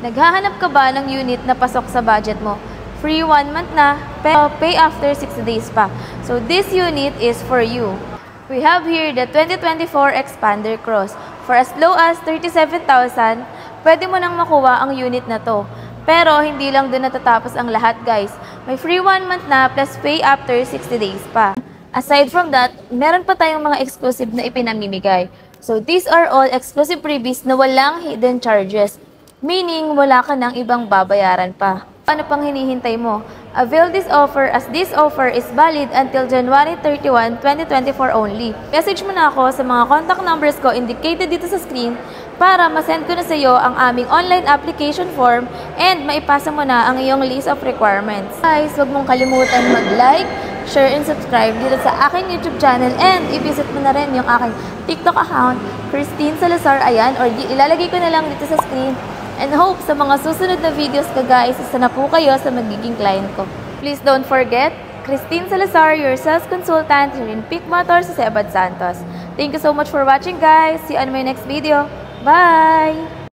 Naghahanap ka ba ng unit na pasok sa budget mo? Free 1 month na, pero pay after 60 days pa. So this unit is for you. We have here the 2024 Expander Cross. For as low as 37,000, pwede mo nang makuha ang unit na to. Pero hindi lang doon natatapos ang lahat, guys. May free 1 month na plus pay after 60 days pa. Aside from that, meron pa tayong mga exclusive na ipinamimigay. So these are all exclusive freebies na walang hidden charges. Meaning, wala ka nang ibang babayaran pa. Ano pang hinihintay mo? Avail this offer as this offer is valid until January 31, 2024 only. Message mo na ako sa mga contact numbers ko indicated dito sa screen para masend ko na sa iyo ang aming online application form and maipasa mo na ang iyong list of requirements. Guys, huwag mong kalimutan mag-like, share, and subscribe dito sa aking YouTube channel and i-visit mo na rin yung aking TikTok account, Christine Salazar, ayan, or ilalagay ko na lang dito sa screen. And hope sa mga susunod na videos ka guys, isa na po kayo sa magiging client ko. Please don't forget, Christine Salazar, your sales consultant here in Peak Motors sa Sebad Santos. Thank you so much for watching guys. See you on my next video. Bye!